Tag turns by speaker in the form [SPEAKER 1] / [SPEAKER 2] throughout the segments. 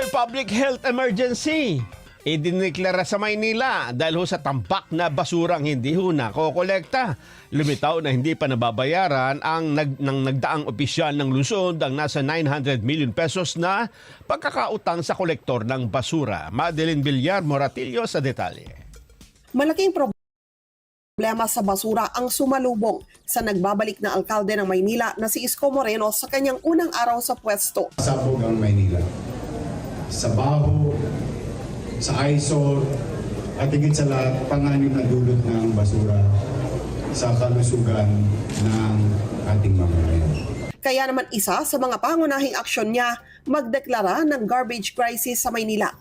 [SPEAKER 1] public health emergency. Idineklara sa Maynila dahil sa tambak na basurang hindi nakokolekta. Lumitaw na hindi pa nababayaran ang nagdaang opisyal ng lungsod ang nasa 900 million pesos na pagkakautang sa kolektor ng basura. Madeline Villar Moratillo sa detalye.
[SPEAKER 2] Malaking problema sa basura ang sumalubong sa nagbabalik na alkalde ng Maynila na si Isko Moreno sa kanyang unang araw sa pwesto.
[SPEAKER 3] Sabog ang Maynila. Sa baho, sa eyesore, at higit sa lahat, panganib na dulot ng basura sa kalusugan ng ating mamamayan.
[SPEAKER 2] Kaya naman isa sa mga pangunahing aksyon niya, magdeklara ng garbage crisis sa Maynila.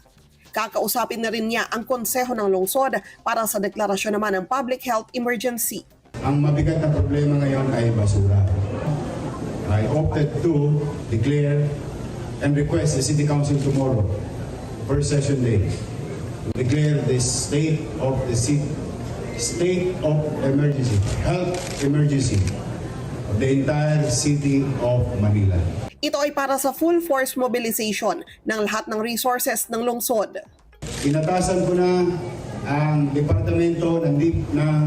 [SPEAKER 2] Kakausapin na rin niya ang konseho ng lungsod para sa deklarasyon naman ng public health emergency.
[SPEAKER 3] Ang mabigat na problema ngayon ay basura. I opted to declare and request the City Council tomorrow, first session day, to declare the state of emergency, health emergency of the entire city of Manila.
[SPEAKER 2] Ito ay para sa full force mobilization ng lahat ng resources ng lungsod.
[SPEAKER 3] Inatasan ko na ang Departamento ng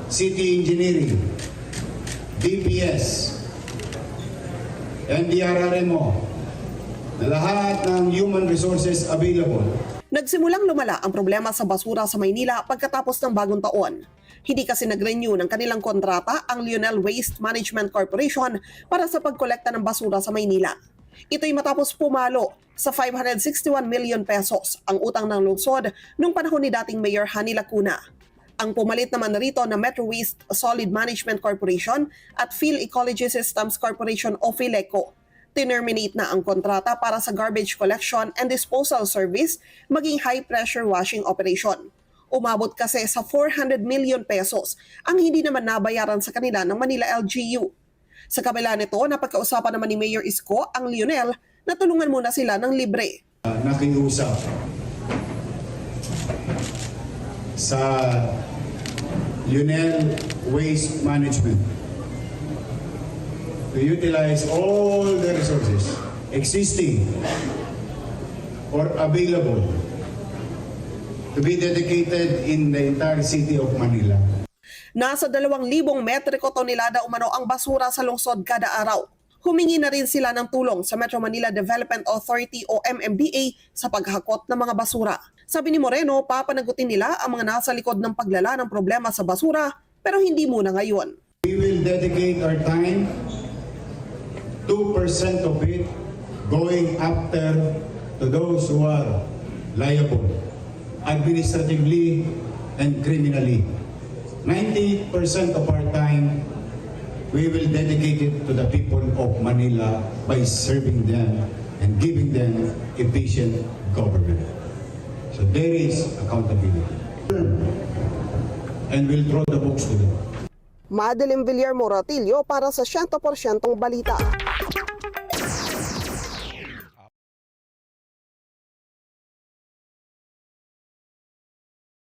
[SPEAKER 3] City Engineering, DPS, NDRRMO, na lahat ng human resources available.
[SPEAKER 2] Nagsimulang lumala ang problema sa basura sa Maynila pagkatapos ng bagong taon. Hindi kasi nag-renew ng kanilang kontrata ang Lionel Waste Management Corporation para sa pagkolekta ng basura sa Maynila. Ito'y matapos pumalo sa 561 million pesos ang utang ng lungsod noong panahon ni dating Mayor Hani Lacuna. Ang pumalit naman rito na Metro Waste Solid Management Corporation at Phil Ecology Systems Corporation o Phileco. Terminate na ang kontrata para sa garbage collection and disposal service maging high-pressure washing operation. Umabot kasi sa 400 million pesos ang hindi naman nabayaran sa kanila ng Manila LGU. Sa kabila nito, napagkausapan naman ni Mayor Isko ang Lionel na tulungan muna sila ng libre.
[SPEAKER 3] Nakiusap sa Lionel Waste Management to utilize all the resources existing or available to be dedicated in the entire city of Manila.
[SPEAKER 2] Nasa 2,000 metriko tonelada umano ang basura sa lungsod kada araw. Humingi na rin sila ng tulong sa Metro Manila Development Authority o MMDA sa paghakot ng mga basura. Sabi ni Moreno, papanagutin nila ang mga nasa likod ng paglala ng problema sa basura pero hindi muna ngayon.
[SPEAKER 3] We will dedicate our time, 2% of it going after to those who are liable, administratively and criminally. 90% of our time, we will dedicate it to the people of Manila by serving them and giving them efficient government. So there is accountability. And we'll throw the books to them.
[SPEAKER 2] Madeline Villar Moratillo para sa 100% Balita.